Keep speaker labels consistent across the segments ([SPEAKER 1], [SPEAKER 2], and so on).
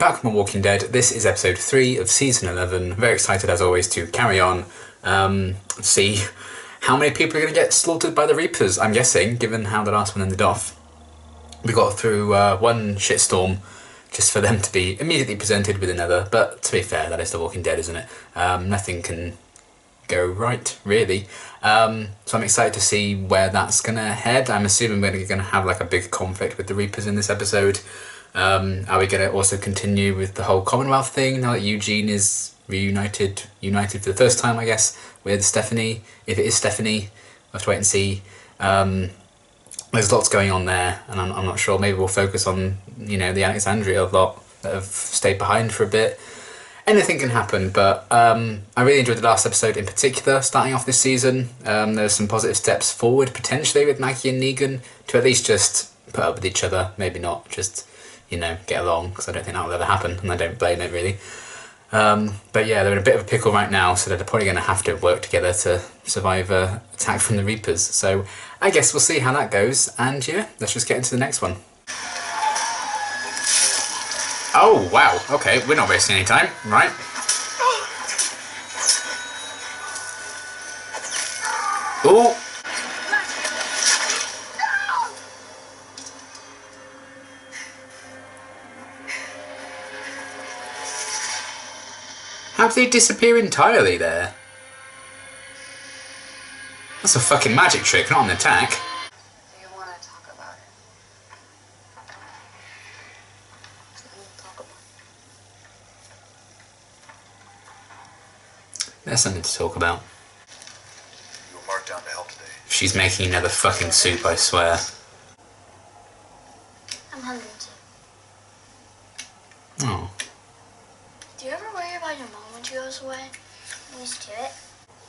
[SPEAKER 1] Back from Walking Dead. This is episode 3 of season 11. Very excited as always to carry on, see how many people are going to get slaughtered by the Reapers, I'm guessing, given how the last one ended off. We got through one shitstorm just for them to be immediately presented with another, but to be fair, that is The Walking Dead, isn't it? Nothing can go right, really. So I'm excited to see where that's going to head. I'm assuming we're going to have like a big conflict with the Reapers in this episode. Are we going to also continue with the whole Commonwealth thing now that Eugene is united for the first time, I guess, with Stephanie? If it is Stephanie, we'll have to wait and see. There's lots going on there, and I'm not sure. Maybe we'll focus on, the Alexandria lot that have stayed behind for a bit. Anything can happen, but I really enjoyed the last episode in particular, starting off this season. There's some positive steps forward, potentially, with Maggie and Negan, to at least just put up with each other. Maybe not just, get along, because I don't think that will ever happen, and I don't blame it, really. But yeah, they're in a bit of a pickle right now, so they're probably going to have to work together to survive an attack from the Reapers. So I guess we'll see how that goes, and yeah, let's just get into the next one. Oh, wow, okay, we're not wasting any time, right? Ooh! How did he disappear entirely there? That's a fucking magic trick, not an attack.
[SPEAKER 2] Do you want to talk about it?
[SPEAKER 1] There's something to talk about.
[SPEAKER 3] You were marked down to help today.
[SPEAKER 1] She's making another fucking soup, I swear.
[SPEAKER 2] I'm hungry too.
[SPEAKER 1] Oh.
[SPEAKER 2] Do you ever worry about your mom when she goes away? I'm used to it.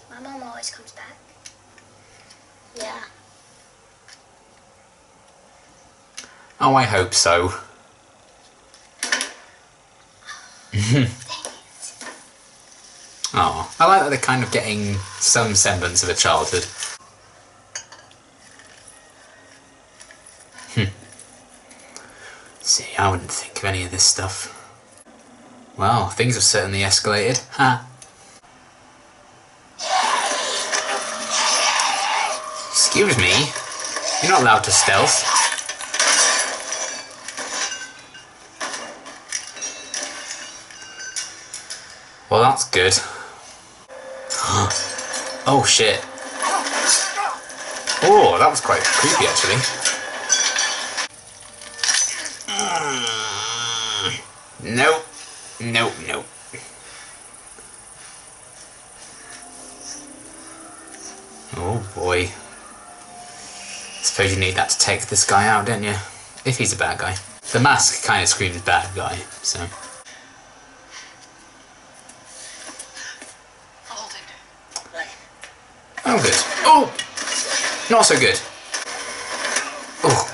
[SPEAKER 2] My mom always comes back. Yeah.
[SPEAKER 1] Oh, I hope so. Oh, I like that they're kind of getting some semblance of a childhood. See, I wouldn't think of any of this stuff. Well, things have certainly escalated. Ha! Excuse me? You're not allowed to stealth. Well, that's good. Oh, shit. Oh, that was quite creepy, actually. Nope. Nope, nope. Oh boy. Suppose you need that to take this guy out, don't you? If he's a bad guy. The mask kind of screams bad guy, so.
[SPEAKER 2] Hold it.
[SPEAKER 1] Oh, good. Oh! Not so good. Oh.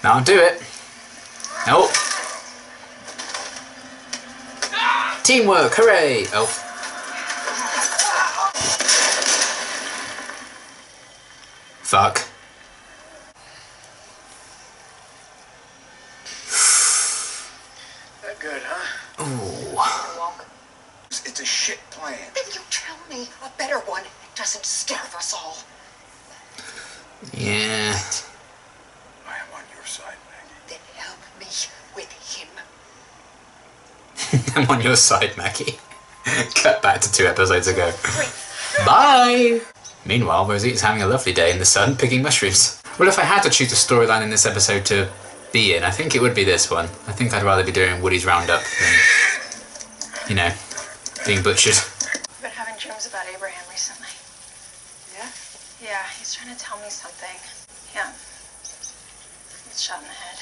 [SPEAKER 1] Now do it. Nope. Teamwork, hooray! Oh. Fuck.
[SPEAKER 3] That good, huh?
[SPEAKER 1] Ooh.
[SPEAKER 3] It's a shit plan.
[SPEAKER 4] Then you tell me a better one doesn't starve us all.
[SPEAKER 1] Yeah.
[SPEAKER 3] I am on your side, Maggie.
[SPEAKER 4] Then help me with him.
[SPEAKER 1] I'm on your side, Maggie. Cut back to 2 episodes ago. Bye! Meanwhile, Rosita's having a lovely day in the sun picking mushrooms. Well, if I had to choose a storyline in this episode to be in, I think it would be this one. I think I'd rather be doing Woody's roundup than, being butchered.
[SPEAKER 5] I've been having dreams about Abraham recently.
[SPEAKER 4] Yeah?
[SPEAKER 5] Yeah, he's trying to tell me something. Yeah. He's shot in the head.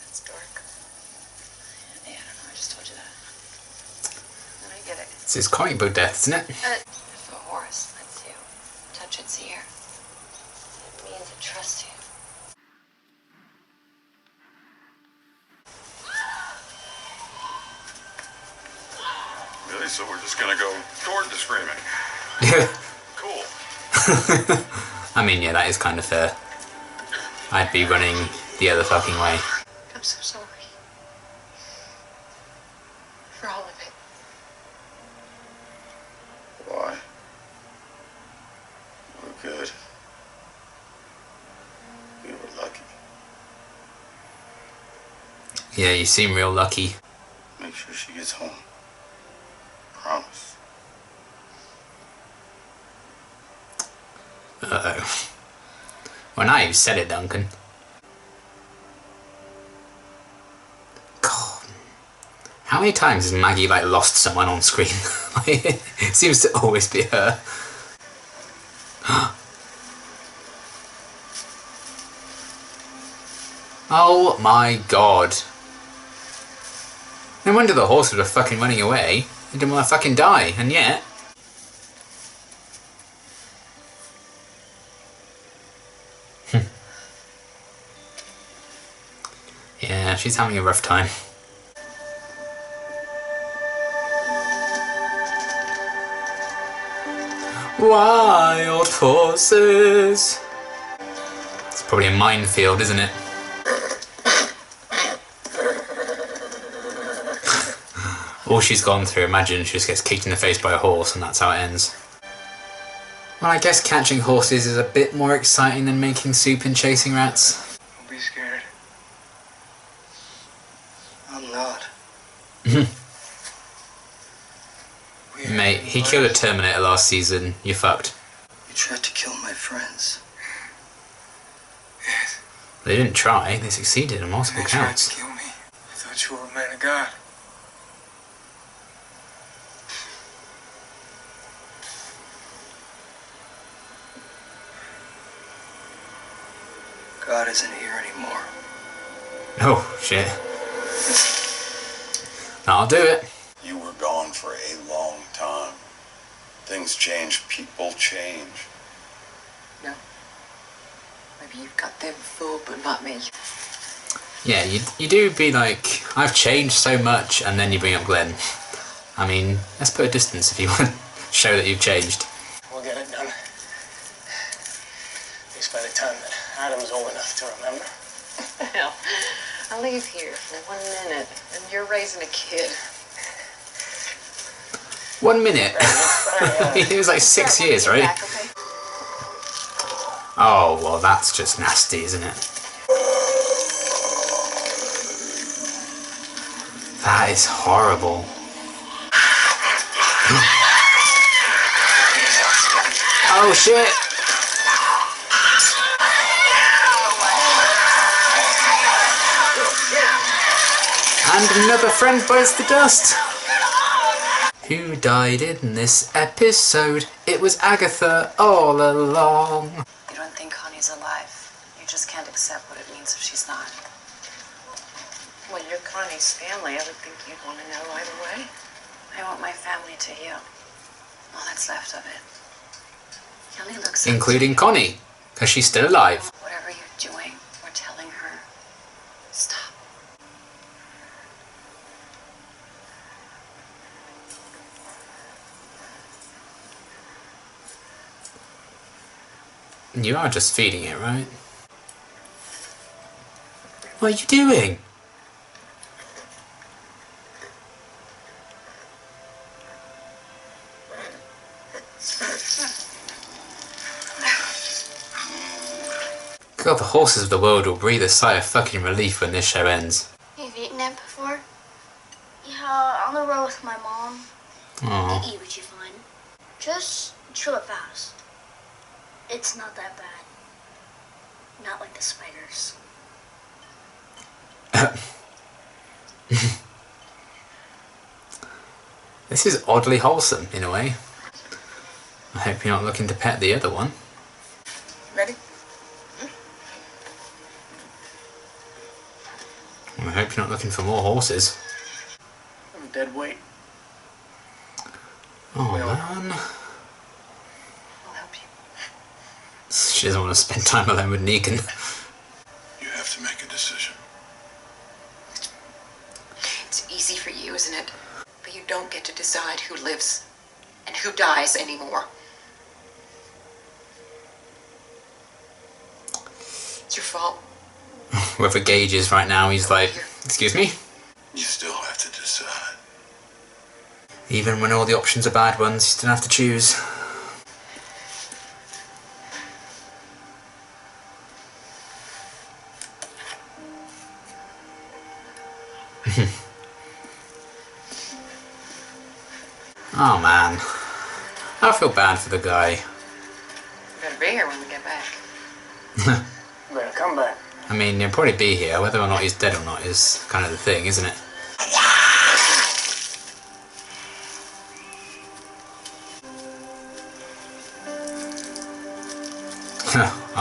[SPEAKER 4] That's dark.
[SPEAKER 5] Yeah, I don't know, I just told you that.
[SPEAKER 4] And I get it.
[SPEAKER 1] It's his comic book death, isn't it?
[SPEAKER 4] If a horse lets you touch its ear, it means it trusts you.
[SPEAKER 3] Really? So we're just gonna go toward the screaming.
[SPEAKER 1] Yeah.
[SPEAKER 3] Cool.
[SPEAKER 1] I mean, yeah, that is kind of fair. I I'd be running the other fucking way.
[SPEAKER 4] I'm so sorry. For all of it.
[SPEAKER 3] Why? We're good. We were lucky.
[SPEAKER 1] Yeah, you seem real lucky.
[SPEAKER 3] Make sure she gets home. Promise.
[SPEAKER 1] Uh-oh. Well, now you've said it, Duncan. God. How many times has Maggie, like, lost someone on screen? It seems to always be her. Oh my god. No wonder the horses were fucking running away. They didn't want to fucking die, and yet... Yeah, she's having a rough time. Wild horses. It's probably a minefield, isn't it? All she's gone through, imagine she just gets kicked in the face by a horse and that's how it ends. Well, I guess catching horses is a bit more exciting than making soup and chasing rats.
[SPEAKER 6] Don't be scared. I'm not.
[SPEAKER 1] Mate, he killed a Terminator last season. You fucked.
[SPEAKER 6] You tried to kill my friends.
[SPEAKER 7] Yes.
[SPEAKER 1] They didn't try. They succeeded on multiple
[SPEAKER 7] They tried
[SPEAKER 1] counts.
[SPEAKER 7] to kill me. I thought you were a man of God.
[SPEAKER 6] God isn't here anymore.
[SPEAKER 1] Oh, shit. I'll do it.
[SPEAKER 3] You were gone for a long time. Things change, people change.
[SPEAKER 4] No. Maybe you've got them fooled, but not me.
[SPEAKER 1] Yeah, you do be like, I've changed so much, and then you bring up Glenn. I mean, let's put a distance if you want to show that you've changed.
[SPEAKER 7] We'll get it done. At least by the time that Adam's old enough to remember.
[SPEAKER 4] Hell, I'll leave here for 1 minute, and you're raising a kid.
[SPEAKER 1] 1 minute. It was like 6 years, right?
[SPEAKER 4] Back, okay?
[SPEAKER 1] Oh, well, that's just nasty, isn't it? That is horrible. Oh, shit! And another friend bites the dust. Who died in this episode? It was Agatha all along.
[SPEAKER 4] You don't think Connie's alive. You just can't accept what it means if she's not. Well, you're Connie's family. I would think you'd want to know either way. I want my family to heal. All that's left of it. Kelly looks up
[SPEAKER 1] Including
[SPEAKER 4] to you.
[SPEAKER 1] Connie, because she's still alive.
[SPEAKER 4] Whatever you're doing or telling her, stop.
[SPEAKER 1] You are just feeding it, right? What are you doing? God, the horses of the world will breathe a sigh of fucking relief when this show ends.
[SPEAKER 2] You've eaten it before? Yeah, on the road with my mom.
[SPEAKER 1] Aww.
[SPEAKER 2] You eat what you find. Just chew it fast. It's not that bad. Not like the spiders.
[SPEAKER 1] This is oddly wholesome, in a way. I hope you're not looking to pet the other one.
[SPEAKER 7] Ready?
[SPEAKER 1] I hope you're not looking for more horses.
[SPEAKER 7] I'm a dead weight.
[SPEAKER 1] Oh,
[SPEAKER 7] Well.
[SPEAKER 1] man.
[SPEAKER 4] I'll help you.
[SPEAKER 1] She doesn't want to spend time alone with Negan.
[SPEAKER 3] You have to make a decision.
[SPEAKER 4] It's easy for you, isn't it? But you don't get to decide who lives and who dies anymore. It's your fault.
[SPEAKER 1] wherever Gage is right now, he's like, excuse me?
[SPEAKER 3] You still have to decide.
[SPEAKER 1] Even when all the options are bad ones, you still have to choose. Oh man, I feel bad for the guy.
[SPEAKER 4] You better be here when we get back.
[SPEAKER 7] You better come back.
[SPEAKER 1] I mean, he'll probably be here, whether or not he's dead or not is kind of the thing, isn't it?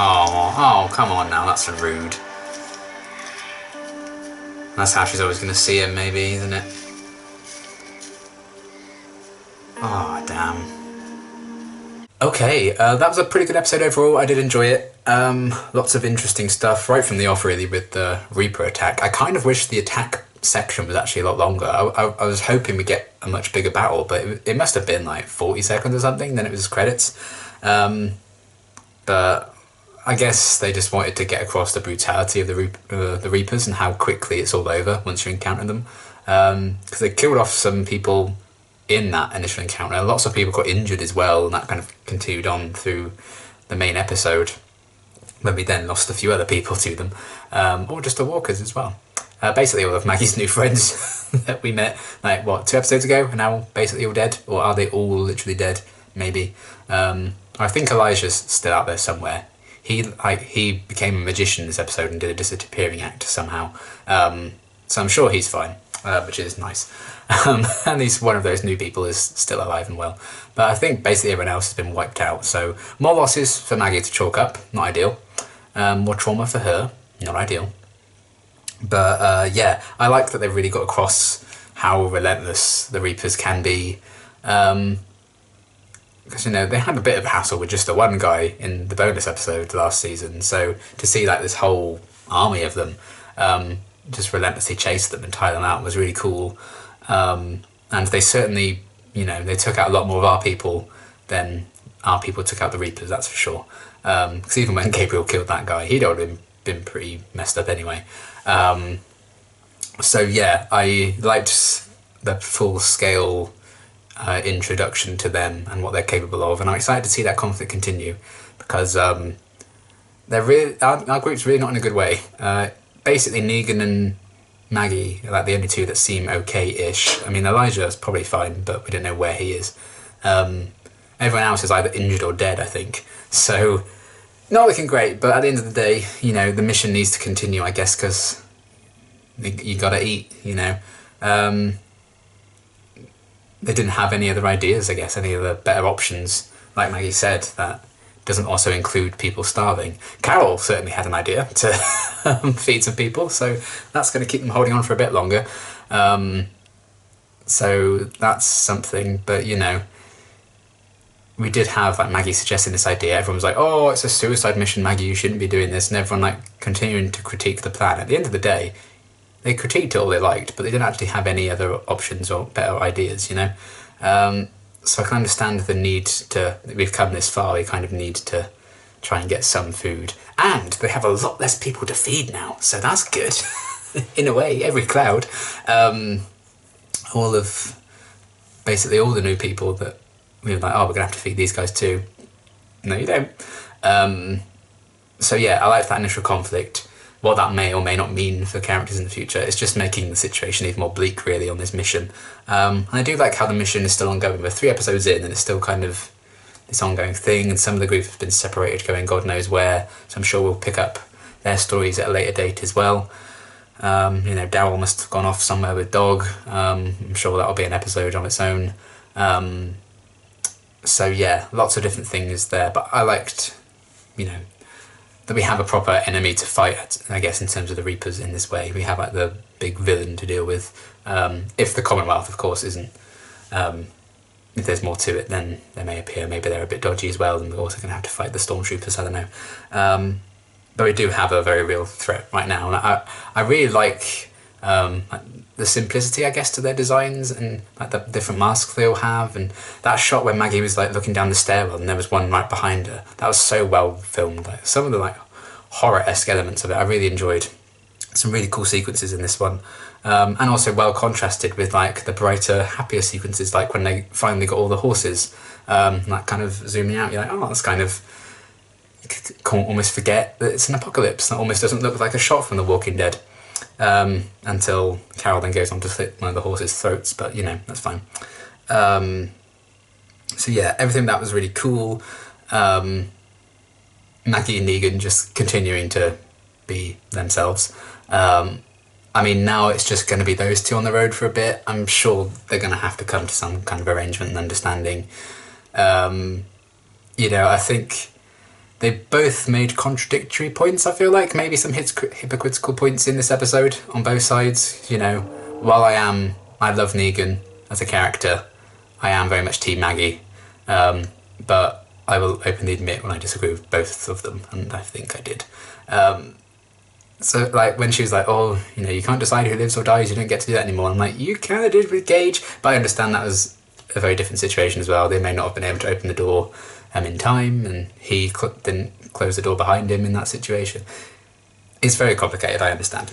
[SPEAKER 1] Oh, come on now, that's rude. That's how she's always going to see him, maybe, isn't it? Oh, damn. Okay, that was a pretty good episode overall. I did enjoy it. Lots of interesting stuff right from the off, really, with the Reaper attack. I kind of wish the attack section was actually a lot longer. I was hoping we'd get a much bigger battle, but it must have been like 40 seconds or something, then it was credits. But I guess they just wanted to get across the brutality of the Reapers and how quickly it's all over once you encounter them. Because they killed off some people in that initial encounter. Lots of people got injured as well, and that kind of continued on through the main episode, when we then lost a few other people to them, or just the walkers as well. Basically all of Maggie's new friends that we met, like, what, 2 episodes ago, are now basically all dead? Or are they all literally dead? Maybe. I think Elijah's still out there somewhere. He became a magician this episode and did a disappearing act somehow. So I'm sure he's fine, which is nice. At least one of those new people is still alive and well. But I think basically everyone else has been wiped out. So more losses for Maggie to chalk up, not ideal. More trauma for her, not ideal. But yeah, I like that they've really got across how relentless the Reapers can be. Because, you know, they had a bit of a hassle with just the one guy in the bonus episode last season. So to see like this whole army of them just relentlessly chase them and tie them out was really cool. And they certainly, you know, they took out a lot more of our people than our people took out the Reapers, that's for sure. Because even when Gabriel killed that guy, he'd already been pretty messed up anyway. So yeah, I liked the full-scale introduction to them and what they're capable of, and I'm excited to see that conflict continue, because they're really, our group's really not in a good way. Basically, Negan and Maggie are like the only two that seem okay-ish. I mean, Elijah's probably fine, but we don't know where he is. Everyone else is either injured or dead, I think. So, not looking great, but at the end of the day, you know, the mission needs to continue, I guess, because you gotta eat, you know. They didn't have any other ideas, I guess, any other better options, like Maggie said, that doesn't also include people starving. Carol certainly had an idea to feed some people, so that's going to keep them holding on for a bit longer. So that's something, but, you know, we did have, like, Maggie suggesting this idea. Everyone was like, oh, it's a suicide mission, Maggie, you shouldn't be doing this, and everyone, like, continuing to critique the plan. At the end of the day, they critiqued it all they liked, but they didn't actually have any other options or better ideas, you know? So I can understand the need to, we've come this far, we kind of need to try and get some food. And they have a lot less people to feed now, so that's good. In a way, every cloud. Basically all the new people that we were like, oh, we're going to have to feed these guys too. No, you don't. So yeah, I like that initial conflict. What that may or may not mean for characters in the future. It's just making the situation even more bleak, really, on this mission. And I do like how the mission is still ongoing. We're 3 episodes in, and it's still kind of this ongoing thing, and some of the group have been separated, going God knows where, so I'm sure we'll pick up their stories at a later date as well. You know, Daryl must have gone off somewhere with Dog. I'm sure that'll be an episode on its own. So yeah, lots of different things there, but I liked, you know, that we have a proper enemy to fight, I guess, in terms of the Reapers in this way. We have like the big villain to deal with. If the Commonwealth, of course, isn't. If there's more to it, then they may appear. Maybe they're a bit dodgy as well, and we're also going to have to fight the Stormtroopers, I don't know. But we do have a very real threat right now. And I really like the simplicity, I guess, to their designs, and like the different masks they all have. And that shot where Maggie was like looking down the stairwell and there was one right behind her, that was so well filmed. Like some of the like horror-esque elements of it I really enjoyed. some really cool sequences in this one, and also well contrasted with like the brighter, happier sequences, like when they finally got all the horses. Like kind of zooming out, you're like, oh, that's kind of, you can almost forget that it's an apocalypse. That almost doesn't look like a shot from The Walking Dead, until Carol then goes on to slit one of the horses' throats. But you know, that's fine. So yeah, everything that was really cool. Maggie and Negan just continuing to be themselves. I mean, now it's just going to be those two on the road for a bit. I'm sure they're going to have to come to some kind of arrangement and understanding. You know, I think they both made contradictory points, I feel like. Maybe some hypocritical points in this episode on both sides. You know, while I love Negan as a character, I am very much Team Maggie. But I will openly admit when I disagree with both of them, and I think I did. So, like, when she was like, oh, you know, you can't decide who lives or dies, you don't get to do that anymore. I'm like, you kind of did with Gage. But I understand that was a very different situation as well. They may not have been able to open the door in time, and he didn't close the door behind him in that situation. It's very complicated, I understand.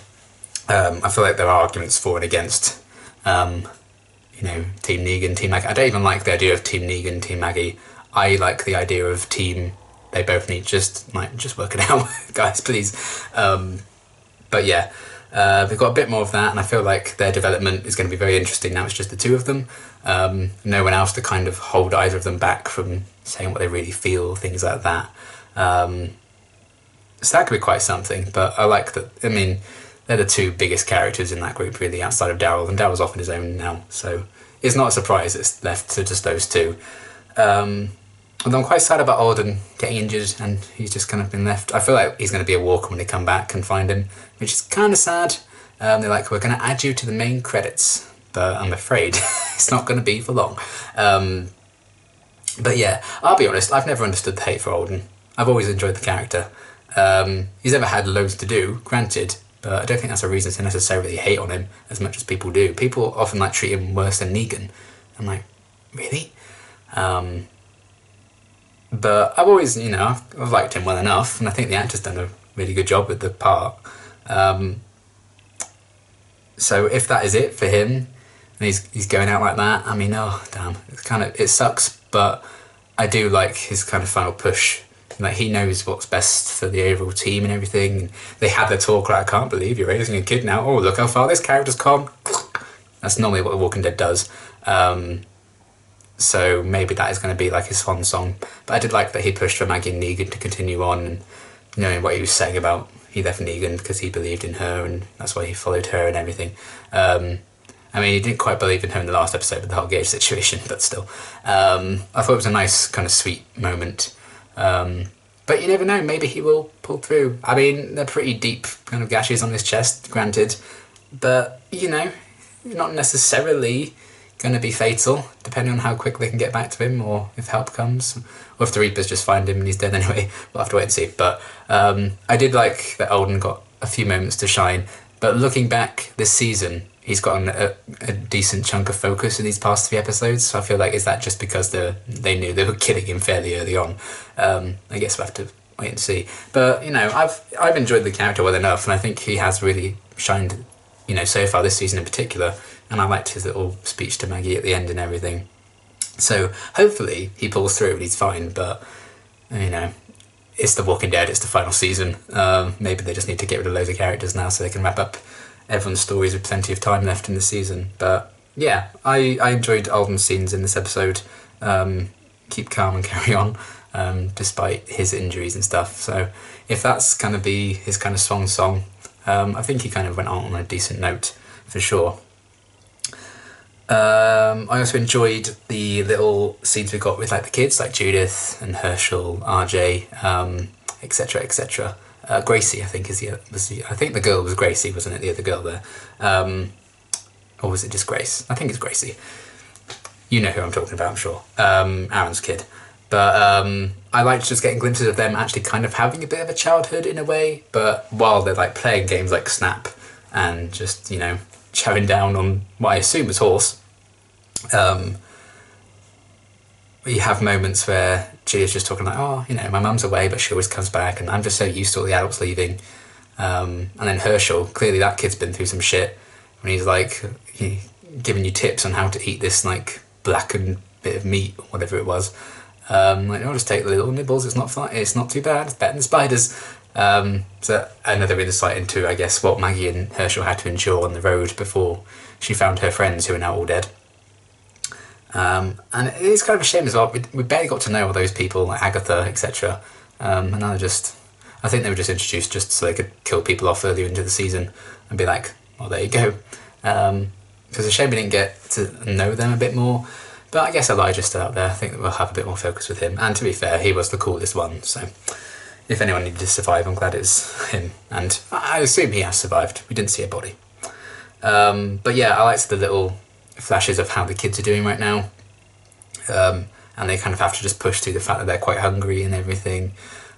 [SPEAKER 1] I feel like there are arguments for and against, you know, Team Negan, Team Maggie. I don't even like the idea of Team Negan, Team Maggie. I like the idea of Team, they both need, just work it out, guys, please. But yeah, we've got a bit more of that, and I feel like their development is going to be very interesting. Now it's just the two of them. No one else to kind of hold either of them back from saying what they really feel, things like that. So that could be quite something, but I like that. I mean, they're the two biggest characters in that group, really, outside of Daryl, and Daryl's off on his own now, so it's not a surprise it's left to just those two. Although I'm quite sad about Alden getting injured and he's just kind of been left. I feel like he's going to be a walker when they come back and find him, which is kind of sad. They're like, we're going to add you to the main credits, but I'm afraid it's not going to be for long. But yeah, I'll be honest, I've never understood the hate for Alden. I've always enjoyed the character. He's never had loads to do, granted, but I don't think that's a reason to necessarily hate on him as much as people do. People often like treat him worse than Negan. I'm like, really? But I've always, you know, I've liked him well enough, and I think the actor's done a really good job with the part. So if that is it for him, and he's going out like that, I mean, oh damn, it sucks, but I do like his kind of final push. Like, he knows what's best for the overall team and everything. And they had the talk like, I can't believe you're raising a kid now. Oh, look how far this character's come. That's normally what The Walking Dead does. So maybe that is going to be like his swan song. But I did like that he pushed for Maggie and Negan to continue on, and knowing what he was saying about he left Negan because he believed in her, and that's why he followed her and everything. I mean, he didn't quite believe in her in the last episode with the whole Gage situation, but still. I thought it was a nice kind of sweet moment. But you never know, maybe he will pull through. I mean, they're pretty deep kind of gashes on his chest, granted, but, you know, not necessarily going to be fatal, depending on how quick they can get back to him, or if help comes, or if the Reapers just find him and he's dead anyway. We'll have to wait and see. But I did like that Alden got a few moments to shine, but looking back this season, he's gotten a decent chunk of focus in these past 3 episodes, so I feel like, is that just because they knew they were killing him fairly early on? I guess we'll have to wait and see. But, you know, I've enjoyed the character well enough, and I think he has really shined, you know, so far this season in particular, and I liked his little speech to Maggie at the end and everything. So hopefully he pulls through and he's fine, but, you know, it's The Walking Dead, it's the final season. Maybe they just need to get rid of loads of characters now so they can wrap up everyone's stories with plenty of time left in the season. But yeah, I enjoyed Alden's scenes in this episode. Keep calm and carry on, despite his injuries and stuff. So if that's going to be his kind of song, I think he kind of went on a decent note for sure. I also enjoyed the little scenes we got with like the kids, like Judith and Herschel, RJ, etc., etc. Gracie, I think, I think the girl was Gracie, wasn't it? The other girl there, or was it just Grace? I think it's Gracie. You know who I'm talking about, I'm sure. Aaron's kid. But I liked just getting glimpses of them actually kind of having a bit of a childhood in a way, but while they're like playing games like Snap and just, you know, chowing down on what I assume was horse. You have moments where Julia's just talking like, oh, you know, my mum's away, but she always comes back, and I'm just so used to all the adults leaving. And then Herschel, clearly that kid's been through some shit when he's like giving you tips on how to eat this like blackened bit of meat or whatever it was. Like, I'll just take the little nibbles, it's not fun, it's not too bad, it's better than spiders. So another insight into, I guess, what Maggie and Herschel had to endure on the road before she found her friends who are now all dead. And it is kind of a shame as well, we barely got to know all those people, like Agatha, etc. And now they're just, I think they were just introduced just so they could kill people off earlier into the season and be like, well, there you go. It's a shame we didn't get to know them a bit more. But I guess Elijah's still out there. I think that we'll have a bit more focus with him. And to be fair, he was the coolest one. So if anyone needed to survive, I'm glad it's him. And I assume he has survived. We didn't see a body. But yeah, I liked the little flashes of how the kids are doing right now. And they kind of have to just push through the fact that they're quite hungry and everything.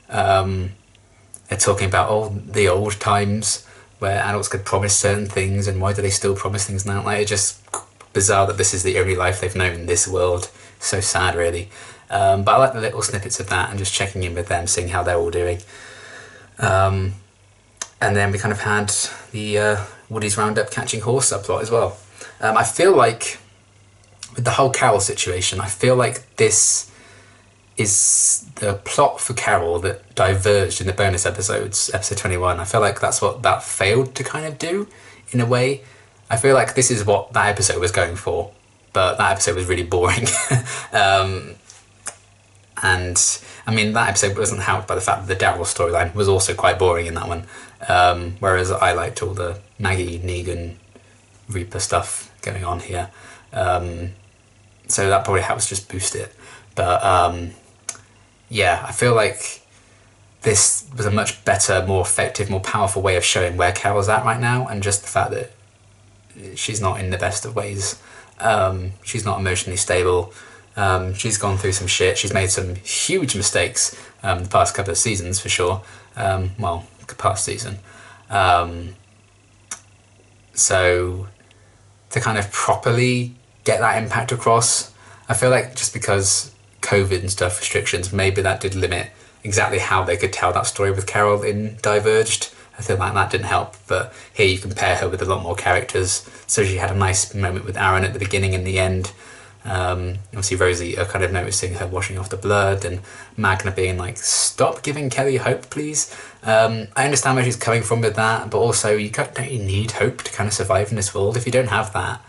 [SPEAKER 1] They're talking about the old times where adults could promise certain things, and why do they still promise things now? Like, it's just bizarre that this is the only life they've known in this world. So sad, really. But I like the little snippets of that and just checking in with them, seeing how they're all doing. And then we kind of had the Woody's Roundup catching horse subplot as well. I feel like with the whole Carol situation, I feel like this is the plot for Carol that diverged in the bonus episodes, episode 21. I feel like that's what that failed to kind of do, in a way. I feel like this is what that episode was going for, but that episode was really boring. And I mean, that episode wasn't helped by the fact that the Daryl storyline was also quite boring in that one. Whereas I liked all the Maggie, Negan, Reaper stuff going on here. So that probably helps just boost it. But yeah, I feel like this was a much better, more effective, more powerful way of showing where Carol's at right now, and just the fact that she's not in the best of ways. She's not emotionally stable. She's gone through some shit. She's made some huge mistakes the past couple of seasons, for sure. Well, past season. So to kind of properly get that impact across, I feel like just because COVID and stuff, restrictions, maybe that did limit exactly how they could tell that story with Carol in Diverged. I feel like that didn't help, but here you compare her with a lot more characters. So she had a nice moment with Aaron at the beginning and the end. Obviously Rosie kind of noticing her washing off the blood, and Magna being like, stop giving Kelly hope, please. I understand where she's coming from with that, but also don't you need hope to kind of survive in this world? If you don't have that,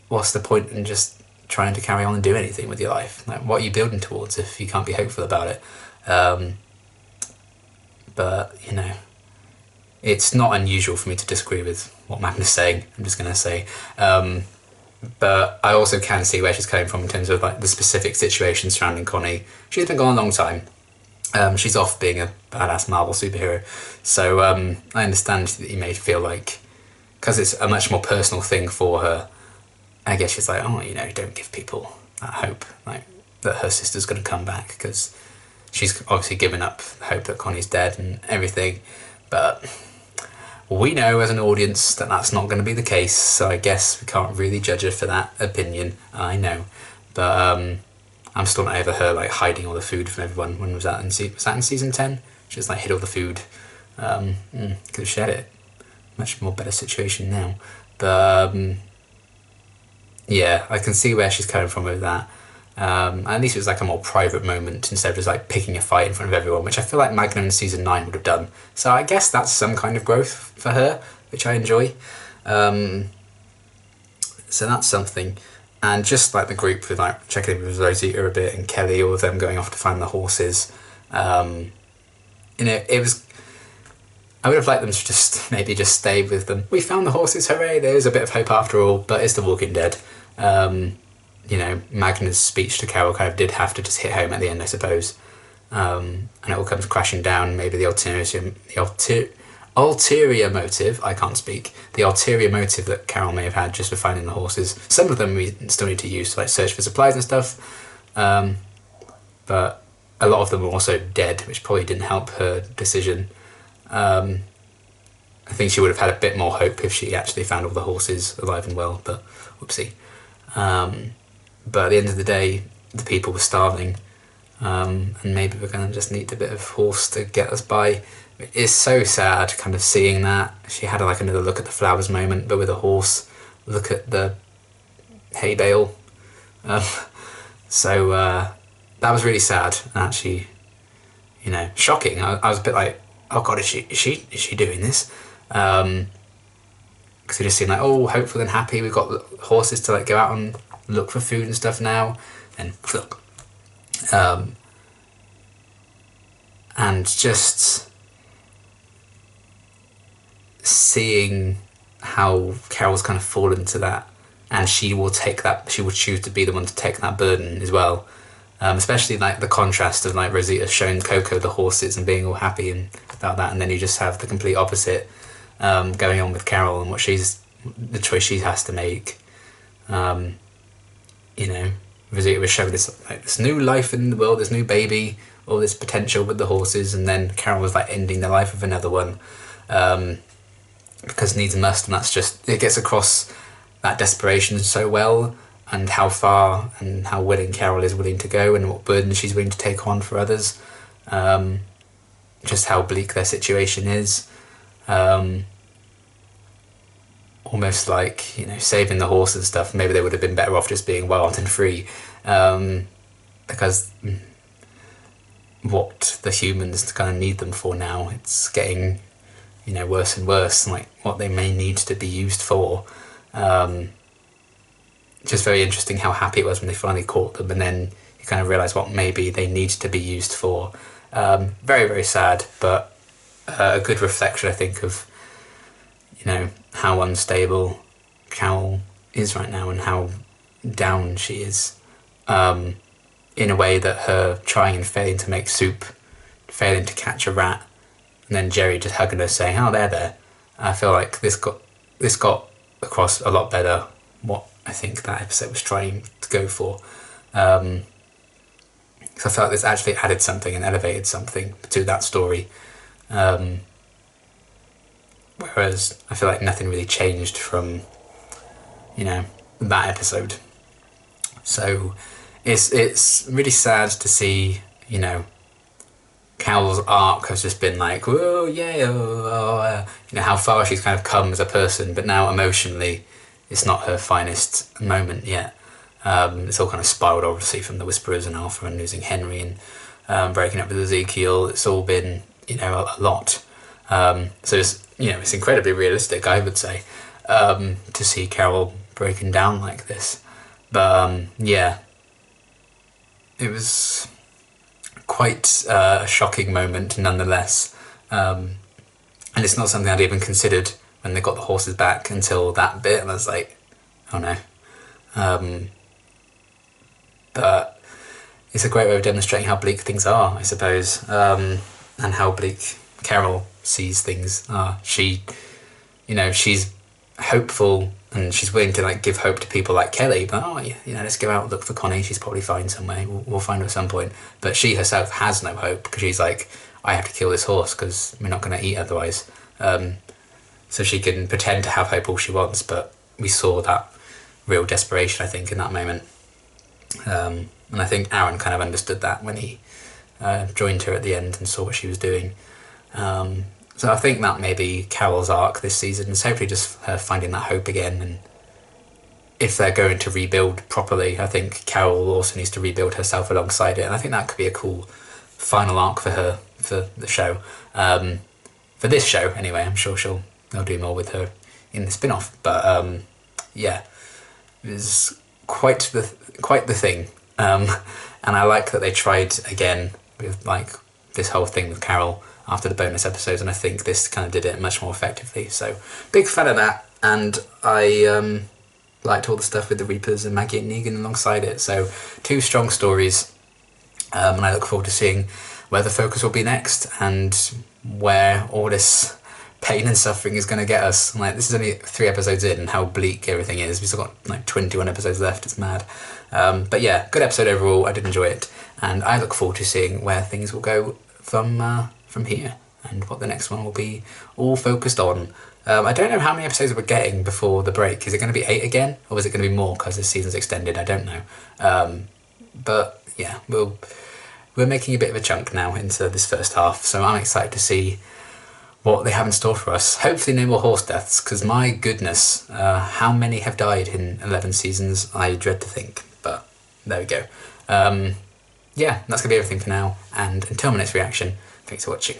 [SPEAKER 1] what's the point in just trying to carry on and do anything with your life? Like, what are you building towards if you can't be hopeful about it? But, you know, it's not unusual for me to disagree with what Magna's saying, I'm just going to say. But I also can see where she's coming from in terms of like the specific situation surrounding Connie. She's been gone a long time. She's off being a badass Marvel superhero. So I understand that you may feel like, because it's a much more personal thing for her, I guess she's like, oh, you know, don't give people that hope, like that her sister's going to come back, because she's obviously given up hope that Connie's dead and everything. But we know as an audience that that's not going to be the case, so I guess we can't really judge her for that opinion. I know, but I'm still not over her like hiding all the food from everyone. When was that in season 10? She just like hid all the food. Could have shared it. Much more better situation now, but yeah, I can see where she's coming from with that. At least it was like a more private moment instead of just like picking a fight in front of everyone, which I feel like Magna in season 9 would have done. So I guess that's some kind of growth for her, which I enjoy. So that's something. And just like the group with like checking in with Rosita a bit and Kelly, all of them going off to find the horses. You know, it was, I would have liked them to just maybe just stay with them. We found the horses, hooray! There's a bit of hope after all, but it's The Walking Dead. You know, Magna's speech to Carol kind of did have to just hit home at the end, I suppose. And it all comes crashing down. Maybe the ulterior motive, I can't speak, the ulterior motive that Carol may have had just for finding the horses. Some of them we still need to use to like search for supplies and stuff. But a lot of them were also dead, which probably didn't help her decision. I think she would have had a bit more hope if she actually found all the horses alive and well, but whoopsie. But at the end of the day, the people were starving, and maybe we're going to just need a bit of horse to get us by it's so sad kind of seeing that. She had like another look at the flowers moment, but with a horse. Look at the hay bale. So that was really sad and actually, you know, shocking. I was a bit like, oh god, is she doing this? Because it just seemed like, oh, hopeful and happy. We've got horses to like go out and look for food and stuff now, and look, and just seeing how Carol's kind of fallen into that, and she will choose to be the one to take that burden as well. Especially like the contrast of like Rosita showing Coco the horses and being all happy and about that, and then you just have the complete opposite going on with Carol and the choice she has to make. You know, Rosita was showing this new life in the world, this new baby, all this potential with the horses, and then Carol was like ending the life of another one because needs must, and that's just, it gets across that desperation so well, and how far and how willing Carol is willing to go, and what burden she's willing to take on for others. Just how bleak their situation is. Almost like, you know, saving the horse and stuff, maybe they would have been better off just being wild and free, because what the humans kind of need them for now, it's getting, you know, worse and worse, like what they may need to be used for. Just very interesting how happy it was when they finally caught them, and then you kind of realise what maybe they need to be used for. Very, very sad, but a good reflection, I think, of, you know, how unstable Carol is right now and how down she is, in a way that her trying and failing to make soup, failing to catch a rat, and then Jerry just hugging her saying, oh, there. I feel like this got across a lot better what I think that episode was trying to go for. So I felt this actually added something and elevated something to that story. Whereas I feel like nothing really changed from, you know, that episode. So it's really sad to see, you know, Carol's arc has just been like, whoa, yeah, you know, how far she's kind of come as a person, but now emotionally it's not her finest moment yet. It's all kind of spiraled, obviously, from the Whisperers and Alpha and losing Henry and breaking up with Ezekiel. It's all been, you know, a lot. So it's, you know, it's incredibly realistic, I would say, to see Carol breaking down like this. But yeah, it was quite a shocking moment nonetheless. And it's not something I'd even considered when they got the horses back until that bit, and I was like, oh no. But it's a great way of demonstrating how bleak things are, I suppose, and how bleak Carol sees things. She, you know, she's hopeful and she's willing to like give hope to people like Kelly, but oh, you know, let's go out and look for Connie, she's probably fine somewhere, we'll find her at some point. But she herself has no hope because she's like, I have to kill this horse because we're not going to eat otherwise. So she can pretend to have hope all she wants, but we saw that real desperation, I think, in that moment. And I think Aaron kind of understood that when he joined her at the end and saw what she was doing. So I think that may be Carol's arc this season, is hopefully just her finding that hope again. And if they're going to rebuild properly, I think Carol also needs to rebuild herself alongside it. And I think that could be a cool final arc for her, for the show. For this show, anyway. I'm sure they'll do more with her in the spin-off. But yeah, it was quite the thing. And I like that they tried again with like this whole thing with Carol after the bonus episodes, and I think this kind of did it much more effectively. So big fan of that, and I liked all the stuff with the Reapers and Maggie and Negan alongside it. So 2 strong stories, and I look forward to seeing where the focus will be next and where all this pain and suffering is going to get us. Like, this is only 3 episodes in, and how bleak everything is. We've still got like 21 episodes left. It's mad. But yeah, good episode overall. I did enjoy it, and I look forward to seeing where things will go from here, and what the next one will be all focused on. I don't know how many episodes we're getting before the break. Is it going to be 8 again, or is it going to be more because this season's extended? I don't know. But yeah, we're making a bit of a chunk now into this first half, so I'm excited to see what they have in store for us. Hopefully no more horse deaths, because my goodness, how many have died in 11 seasons, I dread to think, but there we go. Yeah, that's going to be everything for now, and until my next reaction, thanks for watching.